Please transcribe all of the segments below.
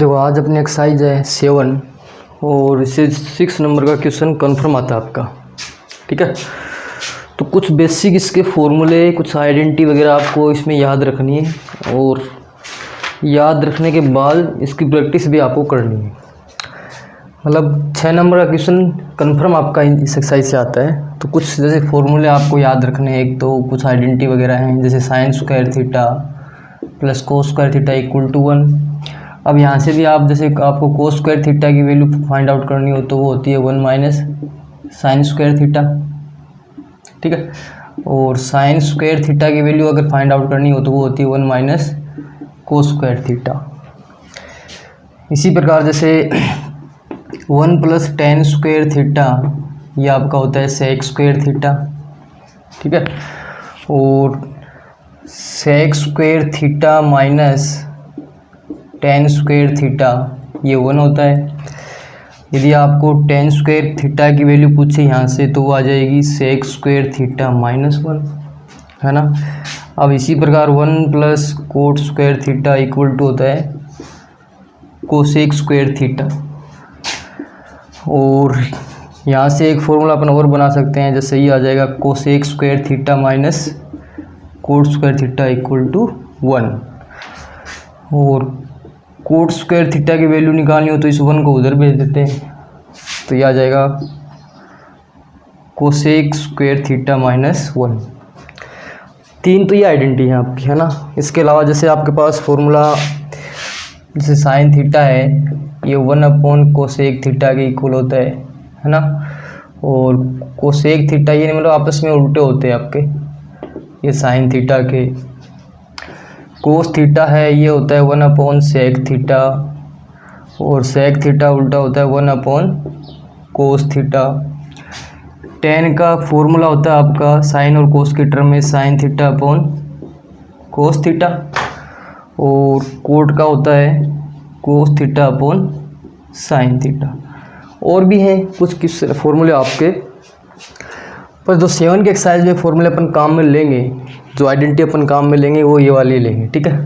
देखो आज अपनी एक्सरसाइज है 7 और इससे 6 नंबर का क्वेश्चन कन्फर्म आता है आपका। ठीक है, तो कुछ बेसिक इसके फॉर्मूले, कुछ आइडेंटिटी वगैरह आपको इसमें याद रखनी है और याद रखने के बाद इसकी प्रैक्टिस भी आपको करनी है। मतलब 6 नंबर का क्वेश्चन कन्फर्म आपका इस एक्सरसाइज से आता है। तो कुछ जैसे फॉर्मूले आपको याद रखने हैं, एक तो कुछ आइडेंटिटी वगैरह हैं, जैसे sine square theta plus cos square theta equal to 1। अब यहाँ से भी आप जैसे आपको कोस स्क्वायर थीटा की वैल्यू फाइंड आउट करनी हो तो वो होती है 1 माइनस साइन स्क्वायर थीटा। ठीक है, और साइन स्क्वायर थीटा की वैल्यू अगर फाइंड आउट करनी हो तो वो होती है 1 माइनस कोस स्क्वायर थीटा। इसी प्रकार जैसे 1 प्लस टेन स्क्वायर थीटा ये आपका होता है सेक स्क्वायर थीटा। ठीक है, और sec square theta minus tan square theta ये 1 होता है। यदि आपको टेन स्क्वायर थीटा की वैल्यू पूछे यहाँ से तो वो आ जाएगी सेक स्क्वायर थीटा माइनस 1, है ना। अब इसी प्रकार 1 plus cot square theta equal to होता है कोसेक स्क्वायर थीटा। और यहाँ से एक फॉर्मूला अपन और बना सकते हैं, जैसे ये आ जाएगा cosec square theta minus cot square theta equal to 1। और कोट स्क्वायर थीटा की वैल्यू निकालनी हो तो इस 1 को उधर भेज देते हैं, तो ये आ जाएगा कोसेक स्क्वायर थीटा माइनस 1। 3 तो ये आइडेंटिटी है आपकी, है ना। इसके अलावा जैसे आपके पास फॉर्मूला जैसे साइन थीटा है ये 1 अपॉन कोसेक थीटा के इक्वल होता है ना। और कोसेक थीटा ये मतलब आपस में उल्टे होते हैं आपके, ये साइन थीटा के। कोस थीटा है ये होता है 1 अपॉन सेक थीटा, और सेक थीटा उल्टा होता है 1 अपॉन कोस थीटा। टेन का फॉर्मूला होता है आपका साइन और कोस के टर्म में sign theta upon cos theta, और कोट का होता है कोस थीटा अपॉन साइन थीटा। और भी हैं कुछ फॉर्मूले आपके, पर जो 7 के एक्सरसाइज में फॉर्मूले अपन काम में लेंगे, जो आइडेंटिटी अपन काम में लेंगे वो ये वाले लेंगे। ठीक है,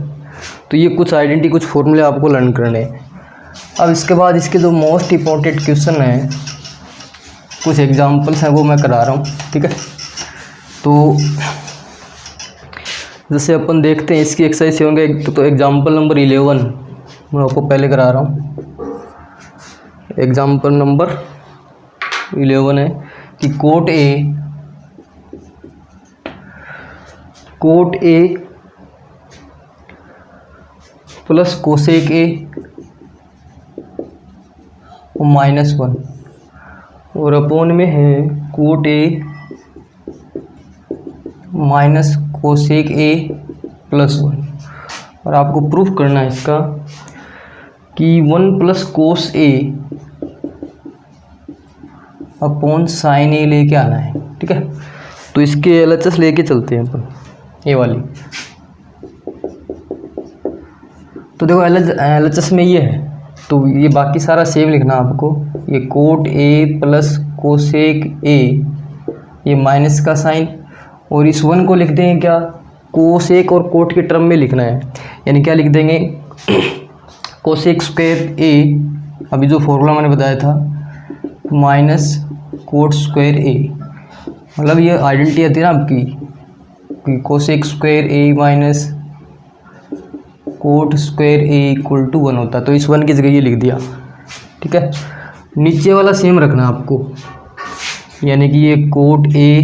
तो ये कुछ आइडेंटिटी, कुछ फॉर्मूले आपको लर्न करने हैं। अब इसके बाद इसके जो मोस्ट इम्पॉर्टेंट क्वेश्चन हैं, कुछ एग्जांपल्स हैं वो मैं करा रहा हूँ। ठीक है, तो जैसे अपन देखते हैं इसकी एक्सरसाइज 7 का तो एग्जाम्पल नंबर 11 मैं आपको पहले करा रहा हूँ। एग्जाम्पल नंबर 11 है कि coat A plus cosec A minus 1 और अपोन में है cot A minus cosec A plus 1। और आपको प्रूफ करना है इसका कि 1 प्लस कोस ए अपॉन साइन ए लेके आना है। ठीक है, तो इसके एलएचएस लेके चलते हैं अपन, ये वाली। तो देखो एलएचएस में ये है, तो ये बाकी सारा सेम लिखना आपको। ये कोट ए प्लस कोसेक ए ये माइनस का साइन, और इस 1 को लिख देंगे क्या, कोसेक और कोट के टर्म में लिखना है। यानी क्या लिख देंगे, कोसेक स्क्वायर ए, अभी जो फॉर्मूला मैंने बताया था, माइनस कोट स्क्वायर ए। मतलब ये आइडेंटिटी आती है ना आपकी कि cosec square A minus cot square A equal to 1 होता है, तो इस 1 की जगह ये लिख दिया। ठीक है, नीचे वाला सेम रखना आपको, यानी कि ये cot A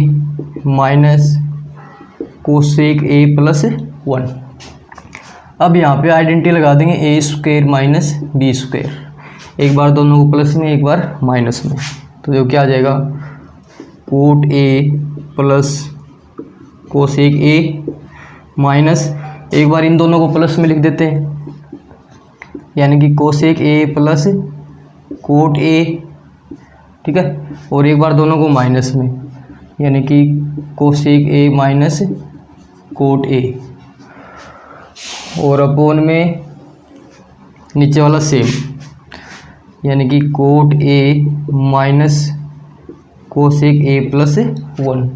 minus cosec A plus 1। अब यहाँ पे आइडेंटिटी लगा देंगे ए स्क्वायर माइनस बी स्क्वायर, एक बार दोनों को प्लस में एक बार माइनस में। तो जो क्या आ जाएगा, coat A plus cosec A minus, एक बार इन दोनों को प्लस में लिख देते हैं, यानी कि cosec A plus cot A. ठीक है, और एक बार दोनों को माइनस में, यानी कि cosec A minus cot A. और अपोन में नीचे वाला सेम, यानी कि cot A minus cosec A plus 1।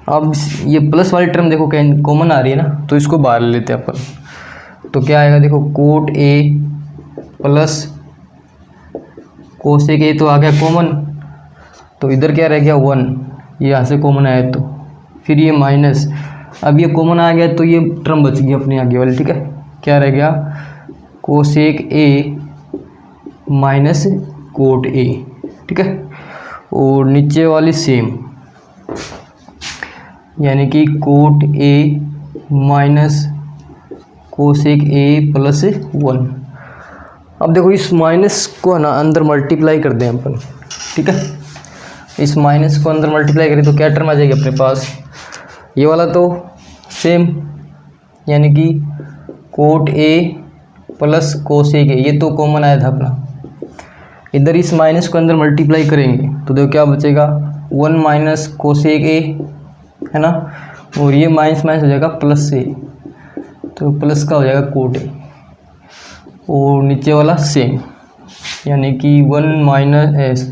अब ये प्लस वाली टर्म देखो कॉमन आ रही है ना, तो इसको बाहर ले लेते हैं अपन। तो क्या आएगा देखो, coat A plus cosec A तो आ गया कॉमन, तो इधर क्या रह गया 1, ये यहाँ से कॉमन आया तो फिर ये माइनस, अब ये कॉमन आ गया तो ये टर्म बच गई अपने आगे वाली, ठीक है। क्या रह गया cosec A minus cot A, ठीक है। और नीचे वाली सेम, यानी कि cot A minus cosec A plus 1। अब देखो इस माइनस को ना अंदर मल्टीप्लाई कर दें अपन, ठीक है। इस माइनस को अंदर मल्टीप्लाई करें तो क्या टर्म आ जाएगी अपने पास, ये वाला तो सेम, यानी कि कोट ए प्लस कोसेक ए, ये तो कॉमन आया था अपना। इधर इस माइनस को अंदर मल्टीप्लाई करेंगे तो देखो क्या बचेगा 1 माइनस कोसेक ए, है ना, और ये माइनस माइनस हो जाएगा प्लस ए, तो प्लस का हो जाएगा कोट ए, और नीचे वाला सेम, यानी कि 1 minus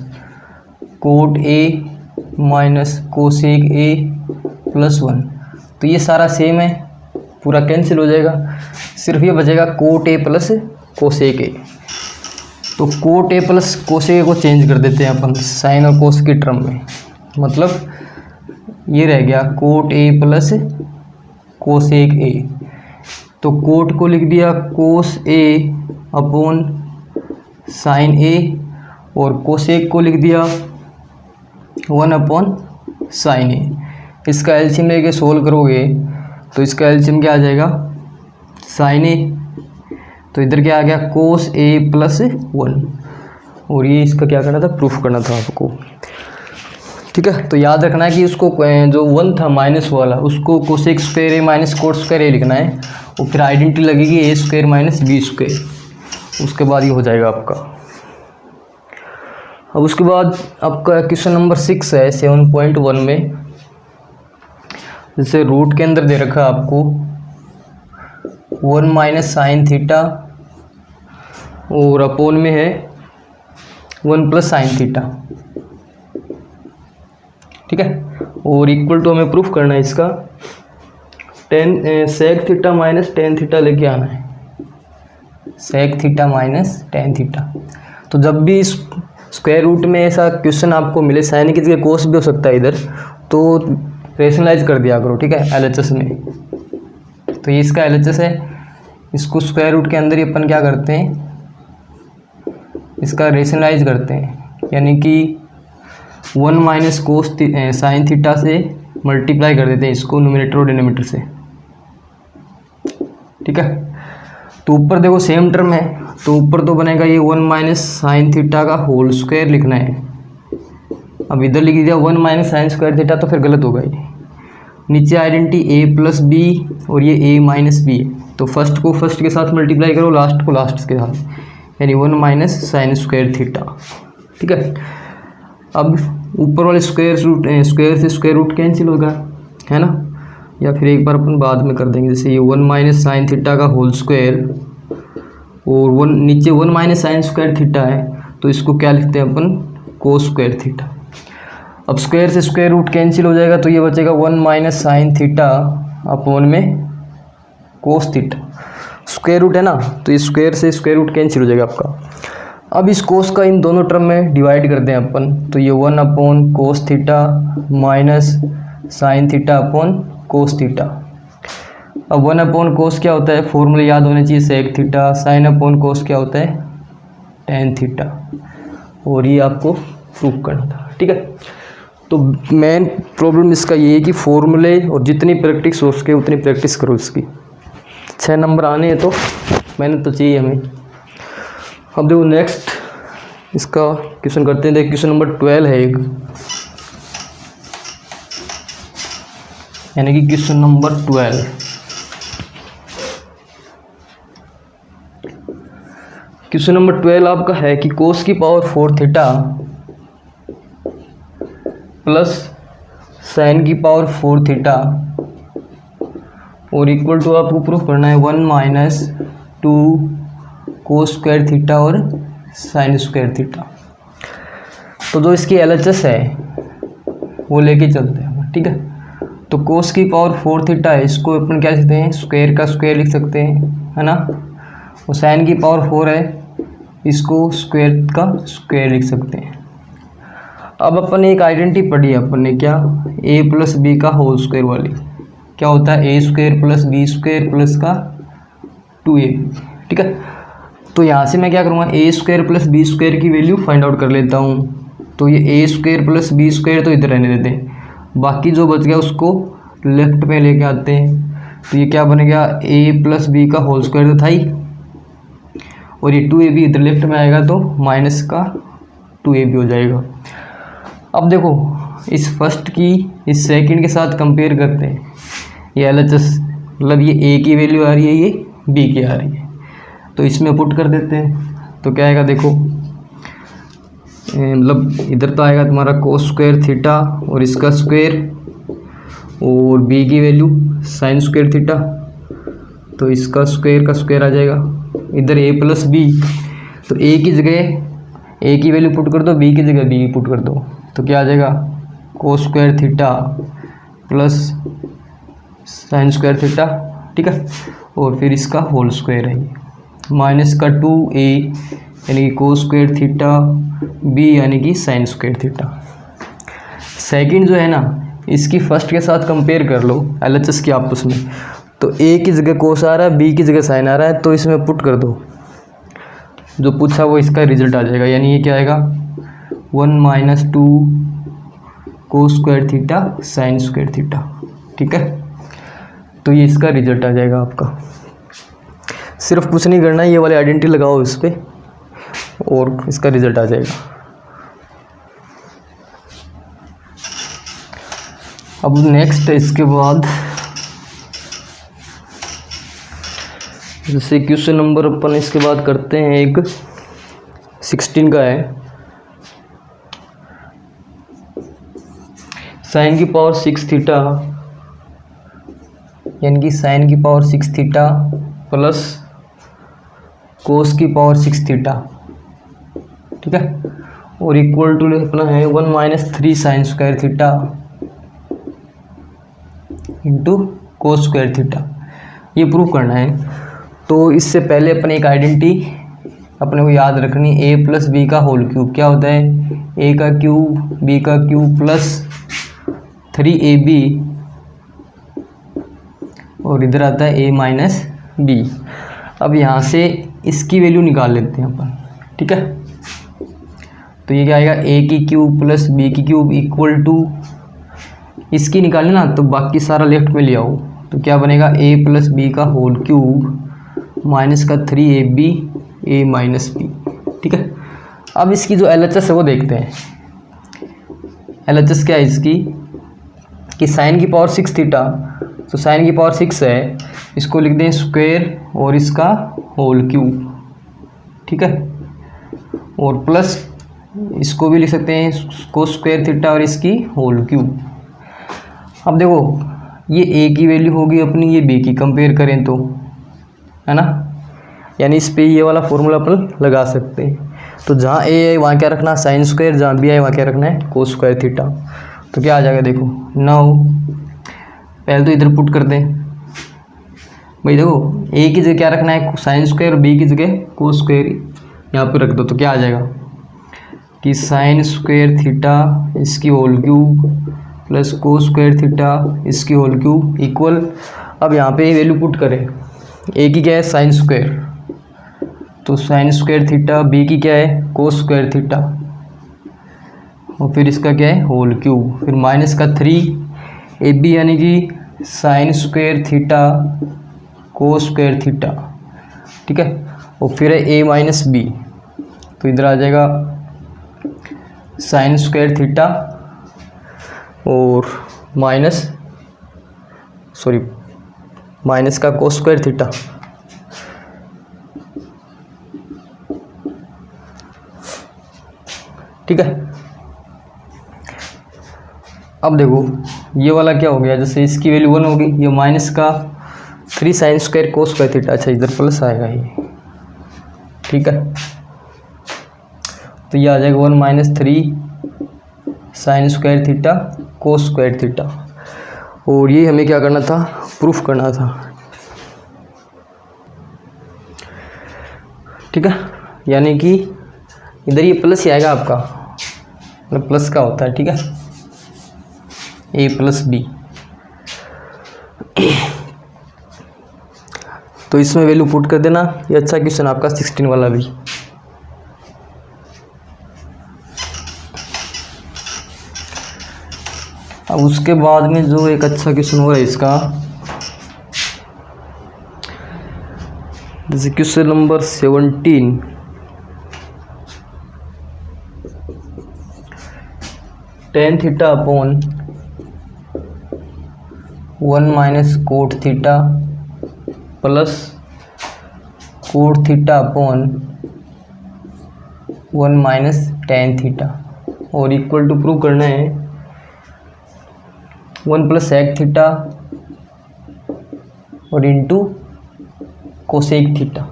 cot A minus cosec A plus 1, तो ये सारा सेम है, पूरा कैंसिल हो जाएगा, सिर्फ ये बचेगा cot A plus cosec A. तो cot A plus cosec A को चेंज कर देते हैं अपन साइन और कोस की टर्म में, मतलब ये रह गया coat A plus cosec A, तो कोट को लिख दिया कोस ए अपॉन साइन ए, और कोसेक को लिख दिया 1 अपॉन साइन ए। इसका एलसीएम लेके सोल्व करोगे तो इसका एलसीएम क्या आ जाएगा साइन ए, तो इधर क्या आ गया कोस ए प्लस 1, और ये इसका क्या करना था प्रूफ करना था आपको, ठीक है। तो याद रखना है कि उसको जो 1 था माइनस वाला उसको cosec square A minus cot square ए लिखना है, और फिर आइडेंटिटी लगेगी ए स्क्वायर माइनस बी स्क्वायर, उसके बाद ये हो जाएगा आपका। अब उसके बाद आपका क्वेश्चन नंबर 6 है 7.1 में, जैसे रूट के अंदर दे रखा है आपको 1 माइनस साइन थीटा, और अपोन में है 1 प्लस साइन थीटा, ठीक है। और इक्वल टू हमें प्रूफ करना है इसका sec theta minus tan theta लेके आना है, sec theta minus tan theta. तो जब भी इस स्क्वायर रूट में ऐसा क्वेश्चन आपको मिले, साइन की जगह कोस भी हो सकता है इधर, तो रेशनलाइज कर दिया करो, ठीक है, एलएचएस में। तो ये इसका एलएचएस है, इसको स्क्वायर रूट के अंदर ही अपन क्या करते हैं इसका रेशनलाइज करते हैं, यानी कि 1 माइनस कोस साइन थीटा से मल्टीप्लाई कर देते हैं इसको न्यूमरेटर और डिनोमिनेटर से, ठीक है। तो ऊपर देखो सेम टर्म है, तो ऊपर तो बनेगा ये 1 माइनस साइन थीटा का होल स्क्वायर लिखना है। अब इधर लिख दिया 1 माइनस साइन स्क्वायर थीटा, तो फिर गलत होगा ये। नीचे आइडेंटिटी ए प्लस बी और ये ए माइनस बी है, तो फर्स्ट को फर्स्ट के साथ मल्टीप्लाई करो, लास्ट को लास्ट के साथ, यानी 1 माइनस साइन स्क्वायर थीटा, ठीक है। अब ऊपर वाले स्क्वायर से स्क्वायर रूट कैंसिल होगा, है ना, या फिर एक बार अपन बाद में कर देंगे, जैसे ये 1 माइनस साइन थीटा का होल स्क्वायर, और नीचे 1 माइनस साइन स्क्वायर थीटा है, तो इसको क्या लिखते हैं अपन कोस स्क्वायर थीटा। अब स्क्वायर से स्क्वायर रूट कैंसिल हो जाएगा, तो ये बचेगा 1 माइनस साइन थीटा अपॉन में कोस थीटा, स्क्वायर रूट है ना, तो ये स्क्वायर से स्क्वायर रूट कैंसिल हो जाएगा आपका। अब इस कोस का इन दोनों टर्म में डिवाइड कर दें अपन, तो ये 1 upon cos theta minus sign theta upon cos theta. अब 1 अपॉन कोस क्या होता है, फॉर्मूला याद होने चाहिए sec theta, sine upon cos क्या होता है टेन थीटा, और ये आपको प्रूफ करना था, ठीक है। तो मेन प्रॉब्लम इसका ये है कि फॉर्मूले और जितनी प्रैक्टिस हो सके उतनी प्रैक्टिस करो इसकी। 6 नंबर आने हैं तो मेहनत तो चाहिए हमें। अब देखो नेक्स्ट इसका क्वेश्चन करते हैं। देखो क्वेश्चन नंबर 12 है एक, यानी कि क्वेश्चन नंबर 12। क्वेश्चन नंबर 12 आपका है कि कोस की पावर 4 थीटा प्लस साइन की पावर 4 थीटा और इक्वल टू आपको प्रूफ करना है 1 माइनस 2 कोस स्क्वायर थीटा और साइन स्क्वायर थीटा। तो जो इसकी एलएचएस है वो लेके चलते हैं, ठीक है। तो कोस की पावर 4 थीटा है, इसको अपन क्या लिखते हैं स्क्वायर का स्क्वायर लिख सकते हैं, है ना। और साइन की पावर 4 है इसको स्क्वायर का स्क्वायर लिख सकते हैं। अब अपन एक आइडेंटिटी पढ़ी है अपन ने, क्या, ए प्लस बी का होल स्क्वायर वाली। क्या होता है, A square plus B square plus का 2ab। ठीक है, तो यहाँ से मैं क्या करूँगा, ए स्क्वायर प्लस बी स्क्वायर की वैल्यू फाइंड आउट कर लेता हूँ। तो ये ए स्क्वायर प्लस बी स्क्वायर तो इधर रहने देते हैं, बाकी जो बच गया उसको लेफ्ट में लेके आते हैं। तो ये क्या बनेगा, ए प्लस बी का होल स्क्वायर तो था ही, और ये 2ab इधर लेफ्ट में आएगा तो माइनस का 2ab हो जाएगा। अब देखो इस फर्स्ट की इस सेकंड के साथ कंपेयर करते हैं। ये LHS मतलब ये ए की वैल्यू आ रही है, ये बी की आ रही है, तो इसमें पुट कर देते हैं। तो क्या आएगा देखो, मतलब इधर तो आएगा तुम्हारा कोस स्क्वायर थीटा और इसका स्क्वायर, और बी की वैल्यू साइन स्क्वायर थीटा, तो इसका स्क्वायर का स्क्वायर आ जाएगा। इधर ए प्लस बी, तो ए की जगह ए की वैल्यू पुट कर दो, बी की जगह बी पुट कर दो, तो क्या आ जाएगा, कोस square theta plus sign square theta. ठीक है, और फिर इसका होल स्क्वायर है माइनस का 2a यानी कि कोस स्क्वायर थीटा, b यानी कि साइन स्क्वायर थीटा। सेकंड जो है ना, इसकी फर्स्ट के साथ कंपेयर कर लो LHS की आपस में। तो a की जगह कोस आ रहा है, b की जगह साइन आ रहा है, तो इसमें पुट कर दो, जो पूछा वो इसका रिजल्ट आ जाएगा। यानी ये क्या आएगा, 1 माइनस 2 कोस square theta sine square theta. ठीक है, तो ये इसका रिजल्ट आ जाएगा आपका। सिर्फ कुछ नहीं करना है, ये वाले आइडेंटिटी लगाओ इस पर और इसका रिजल्ट आ जाएगा। अब नेक्स्ट इसके बाद जैसे क्वेश्चन नंबर अपन इसके बाद करते हैं, एक 16 का है, साइन की पावर 6 थीटा यानी कि साइन की पावर 6 थीटा प्लस कोस की पावर 6 थीटा। ठीक है, और इक्वल टू अपना है 1 minus 3 sign square theta into cos square theta. ये प्रूव करना है। तो इससे पहले अपने एक आइडेंटिटी अपने को याद रखनी, ए प्लस बी का होल क्यूब। क्या होता है, ए का क्यूब बी का क्यूब प्लस 3ab, और इधर आता है a माइनस बी। अब यहाँ से इसकी वैल्यू निकाल लेते हैं अपन। ठीक है, तो ये क्या आएगा, a की क्यूब प्लस b की क्यूब इक्वल टू, इसकी निकाले ना तो बाकी सारा लेफ्ट में ले आओ, तो क्या बनेगा, a प्लस बी का होल क्यूब माइनस का 3ab a माइनस बी। ठीक है, अब इसकी जो LHS है वो देखते हैं। LHS क्या है इसकी, कि साइन की पावर 6 थीटा, तो साइन की पावर 6 है, इसको लिख दें स्क्वायर और इसका होल क्यूब। ठीक है, और प्लस इसको भी लिख सकते हैं कोस स्क्वायर थीटा और इसकी होल क्यूब। अब देखो ये a की वैल्यू होगी अपनी, ये b की, कंपेयर करें तो, है ना, यानी इस पे ये वाला फॉर्मूला अपन लगा सकते हैं। तो जहाँ a है वहाँ क्या रखना, साइन स्क्वायर, जहाँ b है वहाँ क्या रखना है, कोस स्क्वायर थीटा। तो क्या आ जाएगा देखो, 9, पहले तो इधर पुट कर दें भाई। देखो a की जगह क्या रखना है, साइन स्क्वायर, b की जगह कोस स्क्वायर यहाँ पे रख दो, तो क्या आ जाएगा कि साइन स्क्वायर थीटा इसकी whole cube plus cos square theta इसकी होल क्यूब इक्वल, अब यहाँ पे वैल्यू पुट करें, a की क्या है साइन स्क्वायर, तो साइन स्क्वायर थीटा, b की क्या है कोस स्क्वायर थीटा, और फिर इसका क्या है होल क्यूब, फिर माइनस का 3ab यानी कि sine square theta cos square theta. ठीक है, और फिर है a माइनस बी, तो इधर आ जाएगा साइन स्क्वायर थीटा और माइनस का कोस स्क्वायर थीटा। ठीक है, अब देखो ये वाला क्या हो गया, जैसे इसकी वैल्यू 1 होगी, ये माइनस का 3 साइन स्क्वायर कोस स्क्वायर थीटा, अच्छा इधर प्लस आएगा ये। ठीक है, तो ये आ जाएगा 1 minus 3 sign square theta cos square theta, और ये हमें क्या करना था, प्रूफ करना था। ठीक है, यानी कि इधर ये प्लस ही आएगा आपका, मतलब प्लस का होता है, ठीक है, a प्लस बी। तो इसमें वैल्यू पुट कर देना। ये अच्छा क्वेश्चन आपका 16 वाला भी। अब उसके बाद में जो एक अच्छा क्वेश्चन हो रहा है इसका, जैसे question number 17, tan theta upon 1 minus cot theta plus cot theta upon 1 minus tan theta, और इक्वल टू प्रूव करना है 1 प्लस सेक थीटा और इंटू कोसेक थीटा।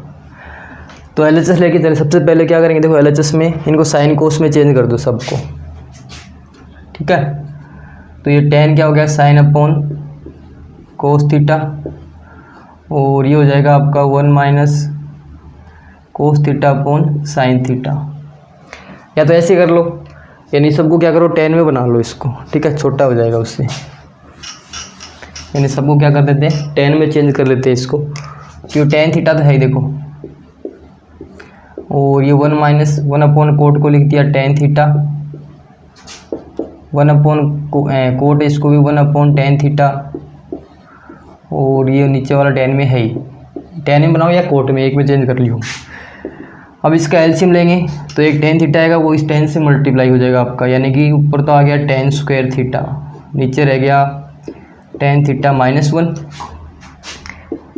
तो LHS लेके चले। सबसे पहले क्या करेंगे, देखो LHS में इनको साइन कोस में चेंज कर दो सबको, ठीक है। तो ये tan क्या हो गया, साइन अपॉन कोस थीटा, और ये हो जाएगा आपका 1 minus cos theta upon sine theta. या तो ऐसे कर लो, यानी सबको क्या करो, tan में बना लो इसको, ठीक है, छोटा हो जाएगा उससे। यानी सबको क्या कर देते हैं, tan में चेंज कर लेते हैं इसको, क्यों tan थीटा तो है ही देखो, और ये 1 माइनस 1 अपॉन कोट को लिख दिया tan थीटा, 1 अपॉन कोट इसको भी 1 अपॉन tan थीटा, और ये नीचे वाला tan में है ही, tan में बनाओ या कोट में, एक में चेंज कर लियो। अब इसका एलसीएम लेंगे तो एक tan थीटा आएगा, वो इस tan से मल्टीप्लाई हो जाएगा आपका, यानी कि ऊपर तो आ गया tan स्क्वायर थीटा, नीचे रह गया tan थीटा माइनस 1।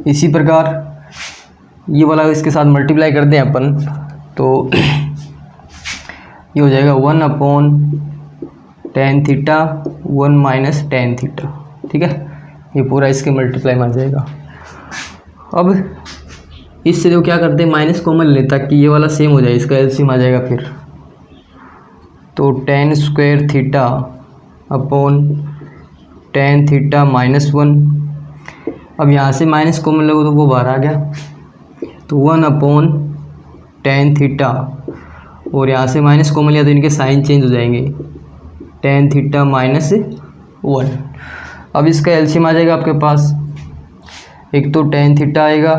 इसी प्रकार ये वाला इसके साथ मल्टीप्लाई कर दें अपन, तो ये हो जाएगा 1 upon tan theta 1 minus tan theta, ठीक है। ये पूरा इसके मल्टीप्लाई में आ जाएगा। अब इससे जो क्या करते हैं, माइनस कॉमन ले ताकि ये वाला सेम हो जाए, इसका एलसीएम आ जाएगा फिर। तो tan square theta upon tan theta minus 1। अब यहाँ से माइनस कॉमन लगो तो वो बाहर आ गया, तो 1 अपॉन tan थीटा, और यहाँ से माइनस कॉमन लिया तो इनके साइन चेंज हो जाएंगे, tan थीटा माइनस 1। अब इसका एलसीएम आ जाएगा आपके पास, एक तो tan थीटा आएगा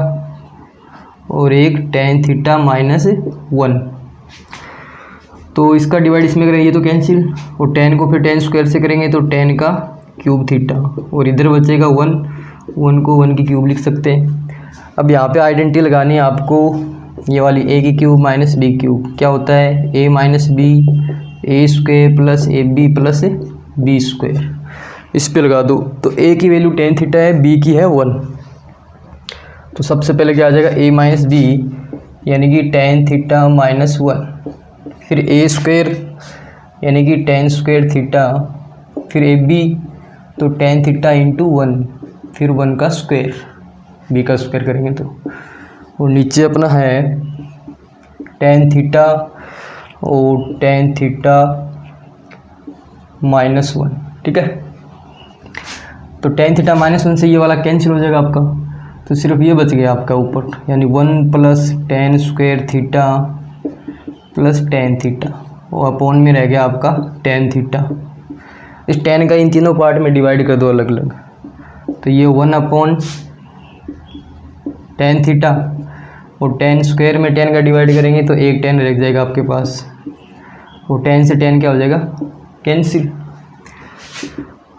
और एक tan थीटा माइनस 1। तो इसका डिवाइड इसमें करेंगे, ये तो कैंसिल, और tan को फिर tan स्क्वायर से करेंगे तो tan का क्यूब थीटा, और इधर बचेगा 1, 1 को 1 की क्यूब लिख सकते हैं। अब यहाँ पे आइडेंटिटी लगानी है आपको, ये वाली a की क्यूब माइनस b क्यूब क्या होता है, a minus B A square plus A B plus B square, इस पे लगा दो। तो a की वैल्यू tan थीटा है, b की है 1। तो सबसे पहले क्या आ जाएगा, a माइनस बी यानी कि tan थीटा माइनस 1, फिर a स्क्वायर यानी कि tan स्क्वायर थीटा, फिर ए बी तो tan थीटा इंटू 1, फिर 1 का स्क्वायर, b का स्क्वायर करेंगे तो, और नीचे अपना है tan थीटा और tan थीटा माइनस 1, ठीक है। तो tan थीटा माइनस 1 से ये वाला कैंसिल हो जाएगा आपका, तो सिर्फ ये बच गया आपका ऊपर, यानी 1 plus tan square theta plus tan theta, और अपॉन में रह गया आपका tan थीटा। इस tan का इन तीनों पार्ट में डिवाइड कर दो अलग अलग, तो ये 1 अपॉन tan थीटा, और tan स्क्वायर में tan का डिवाइड करेंगे तो एक tan रह जाएगा आपके पास, और tan से tan क्या हो जाएगा, कैंसिल।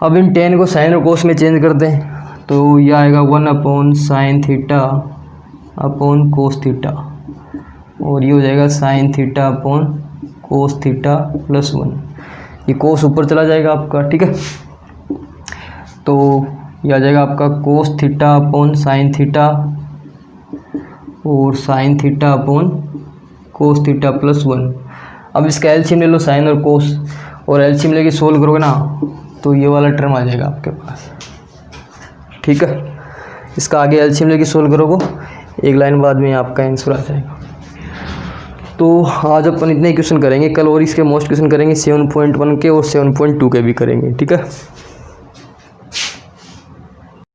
अब इन tan को साइन और कोस में चेंज कर दें, तो यह आएगा 1 upon sine theta upon cos theta, और ये हो जाएगा sign theta upon cos theta plus 1। ये कोस ऊपर चला जाएगा आपका, ठीक है। तो यह आ जाएगा आपका cos theta upon sine theta, और sine theta upon cos theta plus 1। अब इसका एलसीएम ले लो, साइन और कोस, और एलसीएम लेके सोल्व करोगे ना तो ये वाला टर्म आ जाएगा आपके पास, ठीक है। इसका आगे एलसीएम लेके सोल्व करोगे, एक लाइन बाद में आपका आंसर आ जाएगा। तो आज अपन इतने ही क्वेश्चन करेंगे, कल और इसके मोस्ट क्वेश्चन करेंगे, 7.1 के और 7.2 के भी करेंगे, ठीक है।